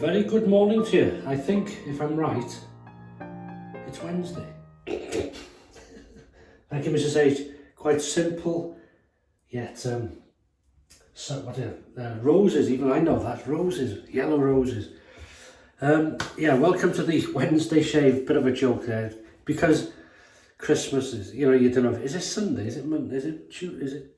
very good morning to you. I think, if I'm right, it's Wednesday. Thank you, Mrs. H. Quite simple, yet, so what are roses, even I know that, roses, yellow roses. Yeah, welcome to the Wednesday shave, bit of a joke there, because Christmas is, you know, you don't know, is it Sunday, is it Monday, is it Tuesday, is it?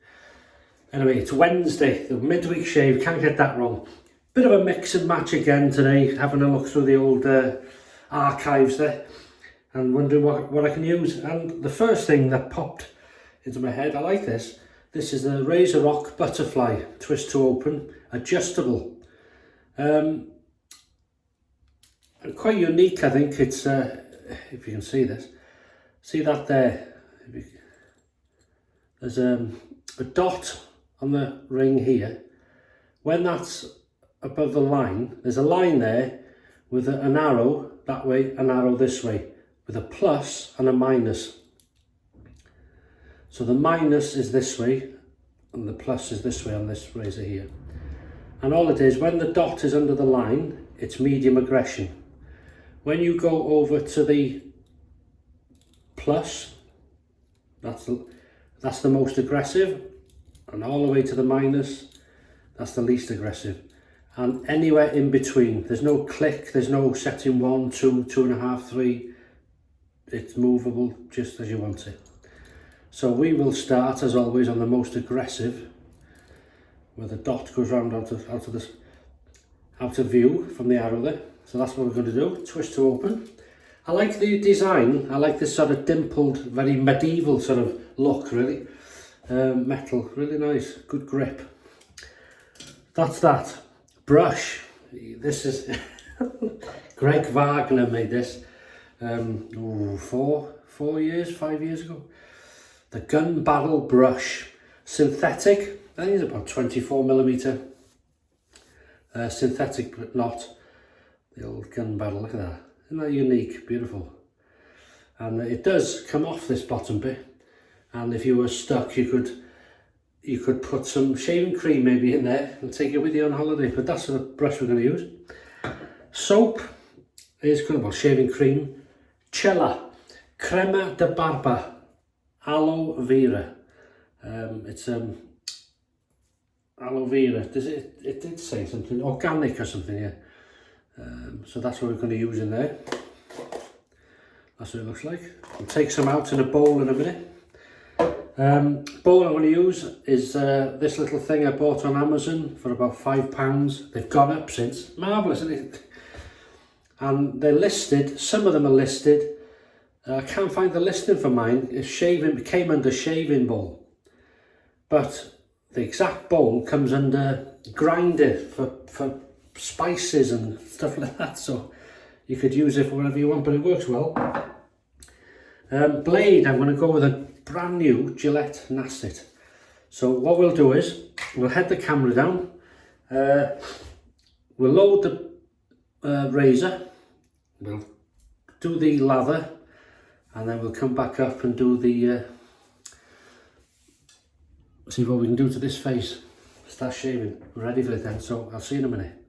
Anyway, it's Wednesday, the midweek shave, can't get that wrong. Bit of a mix and match again today, having a look through the old archives there and wondering what I can use. And the first thing that popped into my head, I like this. This is the RazoRock Butterfly Twist to Open, adjustable. Quite unique, I think. It's, if you can see this, see that there? There's a dot on the ring here. When that's above the line, there's a line there with an arrow that way, an arrow this way, with a plus and a minus. So the minus is this way and the plus is this way on this razor here. And all it is, when the dot is under the line, it's medium aggression. When you go over to the plus, that's the most aggressive, and all the way to the minus, that's the least aggressive. And anywhere in between, there's no click, there's no setting 1, 2, 2.5, 3. It's movable just as you want it. So we will start, as always, on the most aggressive, where the dot goes round out of view from the arrow there. So that's what we're going to do, twist to open. I like the design, I like this sort of dimpled, very medieval sort of look, really. Metal, really nice, good grip. That's that. Brush, this is Greg Vagner made this 5 years ago. The gun barrel brush, synthetic, I think it's about 24mm, synthetic but not the old gun barrel. Look at that, isn't that unique, beautiful? And it does come off this bottom bit, and if you were stuck you could put some shaving cream maybe in there and take it with you on holiday, but that's the brush we're going to use. Soap is good about shaving cream. Cella, crema de barba, aloe vera. It's aloe vera. It did say something organic or something, yeah. So that's what we're going to use in there. That's what it looks like. We'll take some out in a bowl in a minute. Bowl I'm going to use is this little thing I bought on Amazon for about £5. They've gone up since. Marvellous, isn't it? And they're listed, some of them are listed. I can't find the listing for mine. It came under shaving bowl. But the exact bowl comes under grinder for spices and stuff like that. So you could use it for whatever you want, but it works well. Blade, I'm going to go with a brand new Gillette Nacet. So what we'll do is we'll head the camera down, we'll load the razor, we'll do the lather, and then we'll come back up and do the see what we can do to this face. Start shaving. We're ready for it then, so I'll see you in a minute.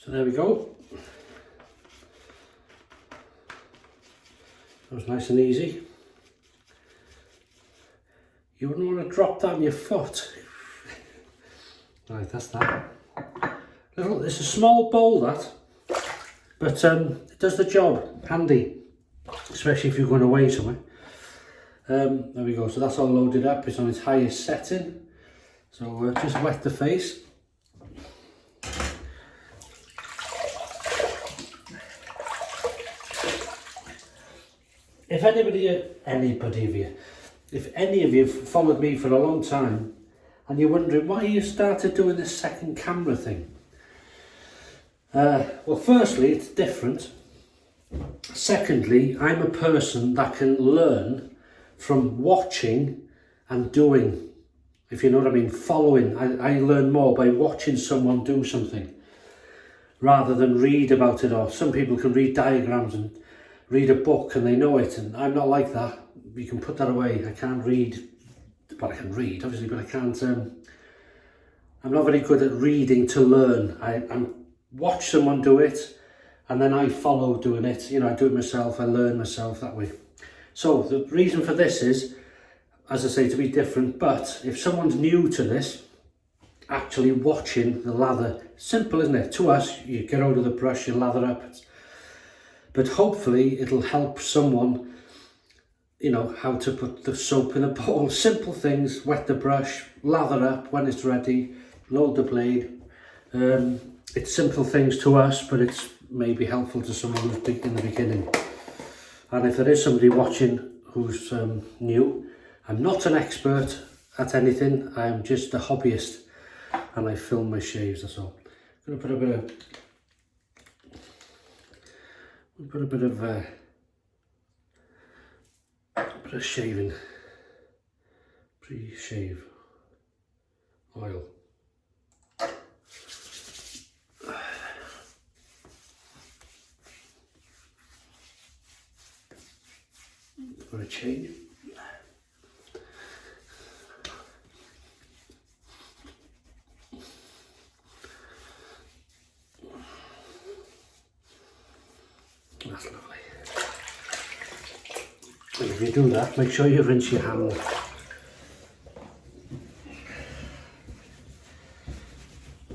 So there we go. That was nice and easy. You wouldn't want to drop down your foot. Right, that's that. It's a small bowl, that, but it does the job. Handy, especially if you're going away somewhere. There we go. So that's all loaded up. It's on its highest setting. So just wet the face. If any of you have followed me for a long time and you're wondering why you started doing this second camera thing, well, firstly, it's different. Secondly, I'm a person that can learn from watching and doing, if you know what I mean, following. I learn more by watching someone do something rather than read about it. Or some people can read diagrams and read a book and they know it, and I'm not like that. You can put that away. I can't read, well, I can read obviously, but I can't, I'm not very good at reading to learn. I watch someone do it and then I follow doing it. You know, I do it myself, I learn myself that way. So the reason for this is, as I say, to be different, but if someone's new to this, actually watching the lather, simple, isn't it? To us, you get out of the brush, you lather up, but hopefully it'll help someone, you know, how to put the soap in a bowl. Simple things: wet the brush, lather up when it's ready, load the blade. It's simple things to us, but it's maybe helpful to someone who's big in the beginning. And if there is somebody watching who's new, I'm not an expert at anything. I'm just a hobbyist and I film my shaves, that's all. I'm going to put a bit of shaving, pre-shave oil. For a change. That's lovely. And if you do that, make sure you rinse your hand.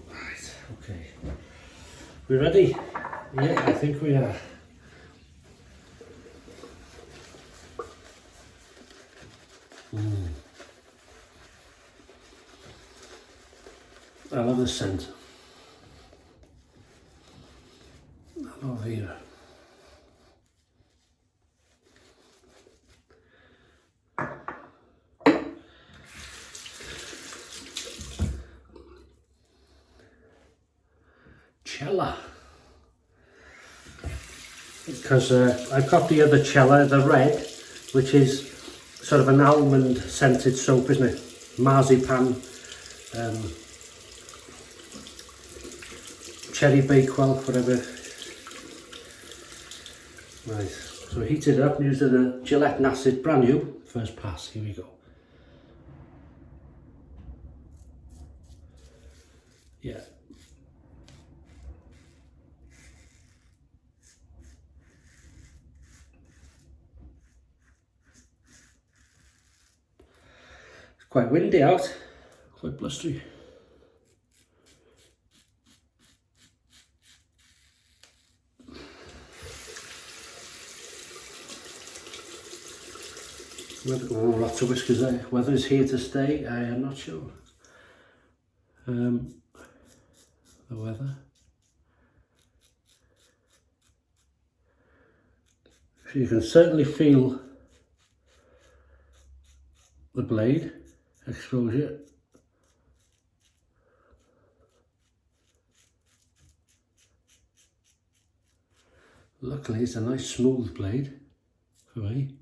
Right, okay. We ready? Yeah, I think we are. I love the scent. Aloe Vera. Cella. Because I've got the other Cella, the red, which is sort of an almond scented soap, isn't it? Marzipan, cherry bakewell, whatever. Right, so heat it up using a Gillette Nacet, brand new, first pass. Here we go. Yeah. It's quite windy out, quite blustery. Oh, lots of whiskers there. Whether it's here to stay, I am not sure. The weather. So you can certainly feel the blade exposure. Luckily, it's a nice smooth blade for me.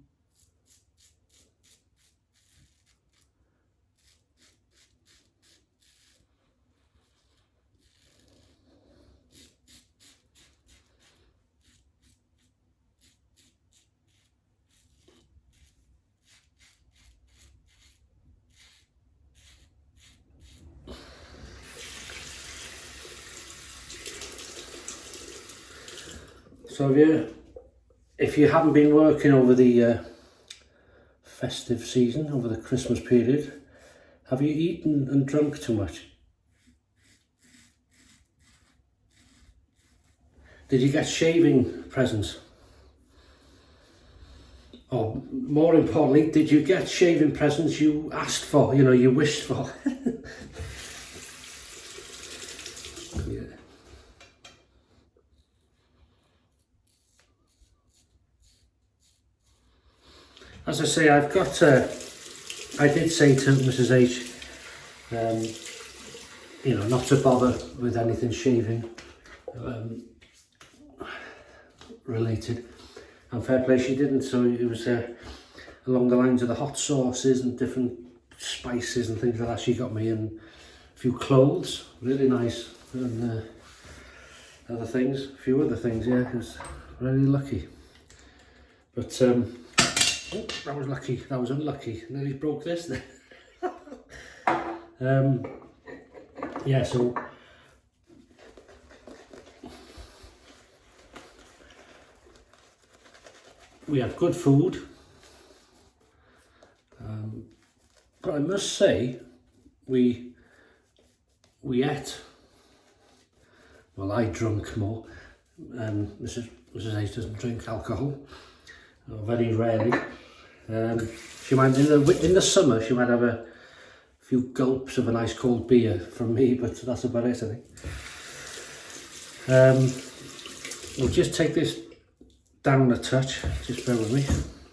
So if you haven't been working over the festive season, over the Christmas period, have you eaten and drunk too much? Did you get shaving presents? Or more importantly, did you get shaving presents you asked for, you know, you wished for? Yeah. As I say, I've got, I did say to Mrs H, you know, not to bother with anything shaving related. And fair play, she didn't, so it was along the lines of the hot sauces and different spices and things like that. She got me in a few clothes, really nice, and other things, a few other things, yeah, it was really lucky. But, oh, that was lucky, that was unlucky, nearly broke this then. Yeah, so we had good food, but I must say we ate, well, I drunk more. Mrs H doesn't drink alcohol, or very rarely. She might, in the summer, she might have a few gulps of a nice cold beer from me, but that's about it, I think. We'll just take this down a touch, just bear with me.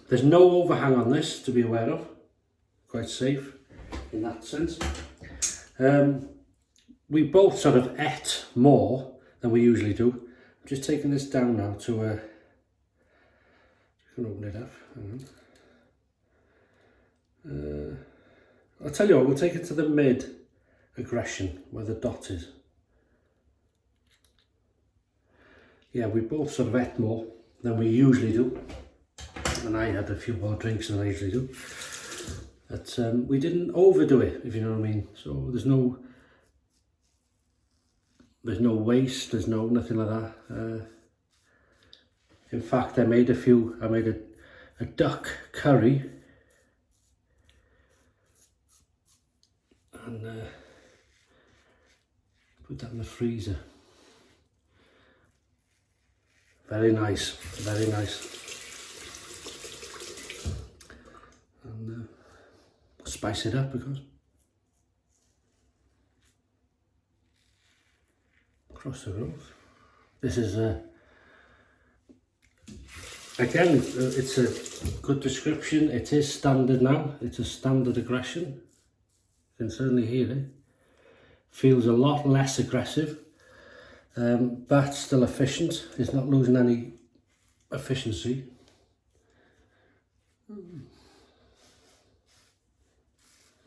There's no overhang on this to be aware of, quite safe in that sense. We both sort of ate more than we usually do. I'm just taking this down now to you can open it up. Hang on. I'll tell you what, we'll take it to the mid aggression where the dot is. Yeah, we both sort of ate more than we usually do, and I had a few more drinks than I usually do, but we didn't overdo it, if you know what I mean. So there's no waste, there's nothing like that. In fact, I made a duck curry, and put that in the freezer. Very nice, very nice. And spice it up, because across the growth. This is again, it's a good description. It is standard now. It's a standard aggression. You can certainly hear it. Feels a lot less aggressive. But still efficient. It's not losing any efficiency.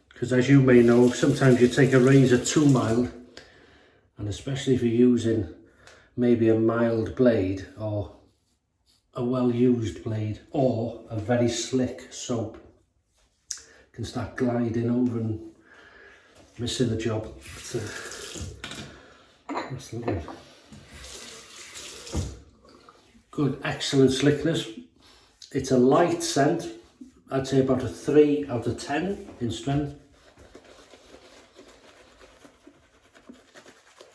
Because as you may know, sometimes you take a razor too mild, and especially if you're using maybe a mild blade or a well-used blade or a very slick soap, can start gliding over and missing the job. That's lovely. Good, excellent slickness. It's a light scent. I'd say about a 3 out of 10 in strength.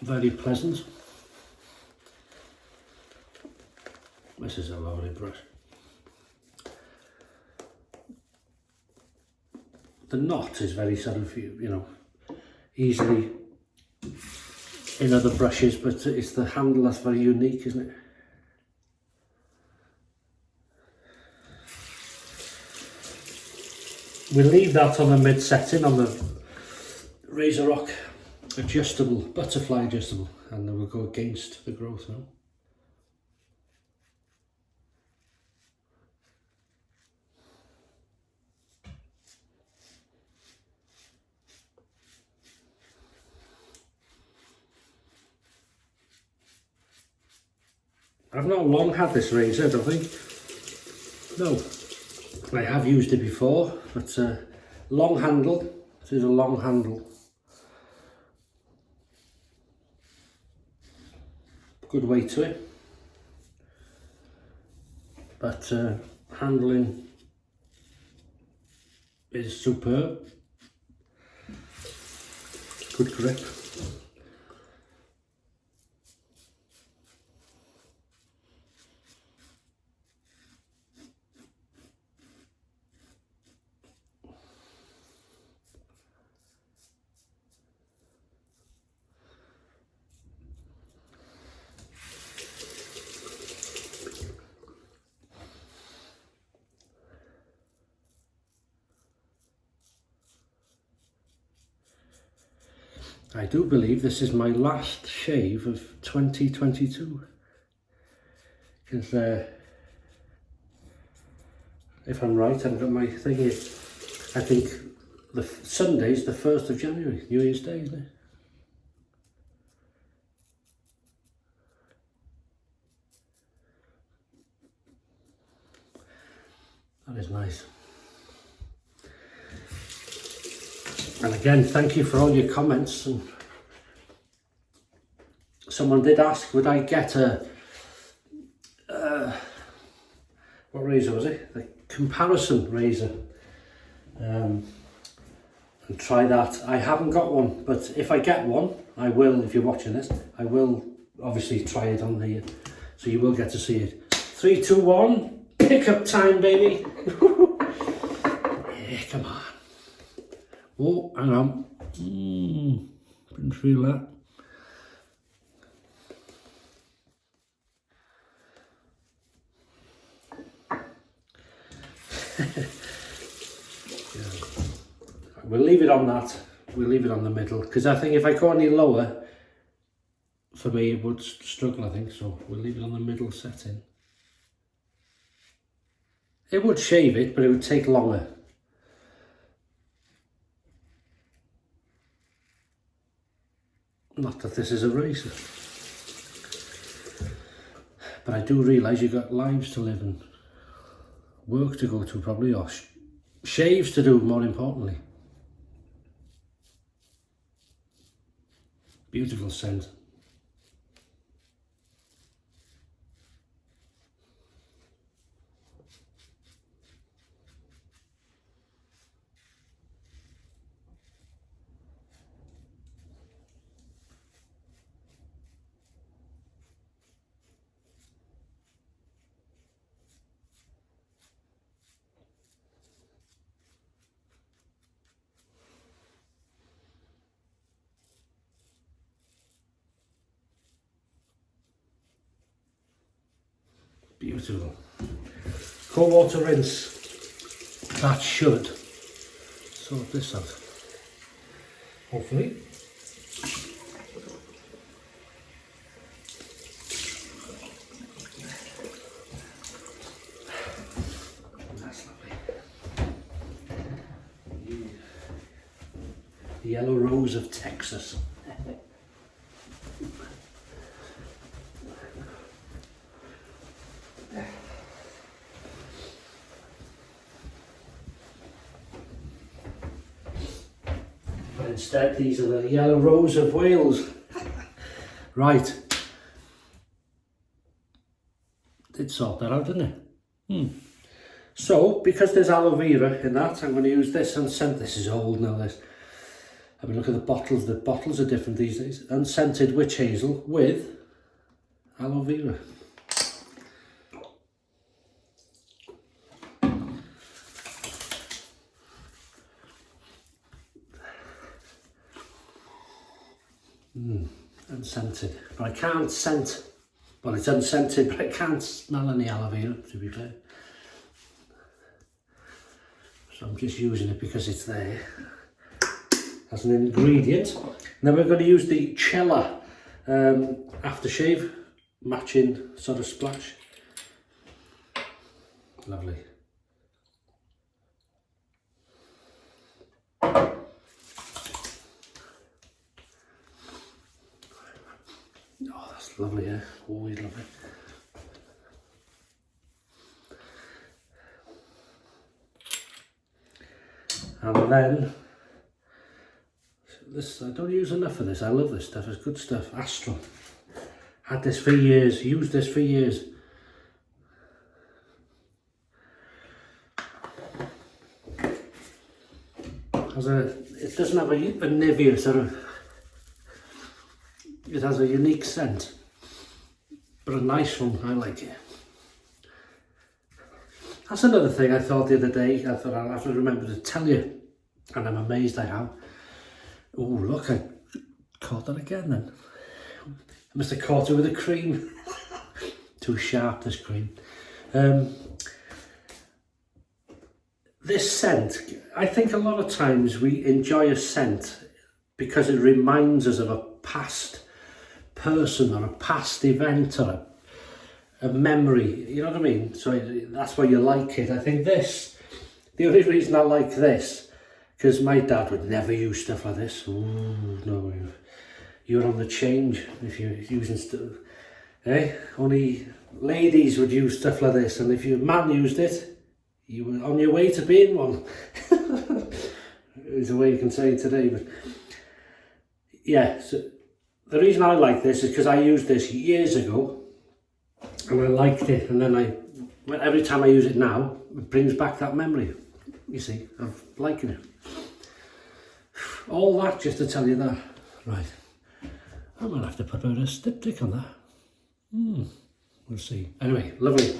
Very pleasant. This is a lovely brush. The knot is very sort of, you know, easily in other brushes, but it's the handle that's very unique, isn't it? We'll leave that on the mid setting on the RazorRock adjustable, butterfly adjustable, and then we'll go against the growth now. I've not long had this razor, I don't think. No, I have used it before, but long handle. It is a long handle. Good weight to it. but handling is superb. Good grip. I do believe this is my last shave of 2022, because if I'm right, I've got my thing here. I think the Sunday's the 1st of January, New Year's Day, isn't it? That is nice. And again, thank you for all your comments. And someone did ask, would I get a, what razor was it? The comparison razor. And try that. I haven't got one, but if I get one, I will, if you're watching this, I will obviously try it on here. So you will get to see it. 3, 2, 1, pickup time, baby. Yeah, come on. Oh, hang on. Didn't feel that. We'll leave it on that. We'll leave it on the middle, because I think if I go any lower, for me it would struggle, I think. So we'll leave it on the middle setting. It would shave it, but it would take longer. Not that this is a razor, but I do realise you've got lives to live and work to go to probably, or shaves to do, more importantly. Beautiful scent. Beautiful. Cold water rinse. That should sort this out. Hopefully. That's lovely. The yellow rose of Texas. Instead, these are the yellow rose of Wales. Right. Did sort that out, didn't it? So, because there's aloe vera in that, I'm going to use this unscented. This is old now, this. I mean, look at the bottles. The bottles are different these days. Unscented witch hazel with aloe vera. Unscented, but I can't scent. Well, it's unscented, but I can't smell any aloe vera, to be fair. So I'm just using it because it's there as an ingredient. Now we're going to use the Cella aftershave, matching sort of splash. Lovely. Oh, that's lovely, yeah. Always lovely. And then, this, I don't use enough of this. I love this stuff. It's good stuff. Astral. Had this for years. Used this for years. it doesn't have a Nivea sort of, it has a unique scent, but a nice one. I like it. That's another thing I thought the other day. I thought I'll have to remember to tell you, and I'm amazed I have. Oh look, I caught that again then. I must have caught it with a cream. Too sharp, this cream. This scent, I think a lot of times we enjoy a scent because it reminds us of a past person or a past event or a memory, you know what I mean? So that's why you like it. I think this, the only reason I like this, because my dad would never use stuff like this. Ooh, no, you're on the change if you're using stuff. Only ladies would use stuff like this, and if your man used it, you were on your way to being one. Is the way you can say it today. But yeah, so the reason I like this is because I used this years ago and I liked it, and then every time I use it now, it brings back that memory, you see, of liking it. All that just to tell you that. Right, I might have to put a diptych on that. We'll see. Anyway, lovely.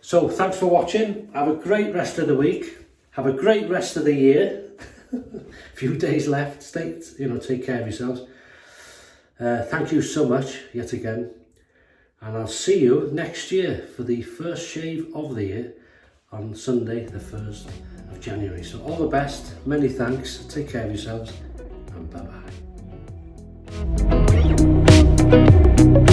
So thanks for watching. Have a great rest of the week. Have a great rest of the year. A few days left. Take care of yourselves. Thank you so much yet again. And I'll see you next year for the first shave of the year on Sunday, the 1st of January. So all the best. Many thanks. Take care of yourselves. And bye-bye.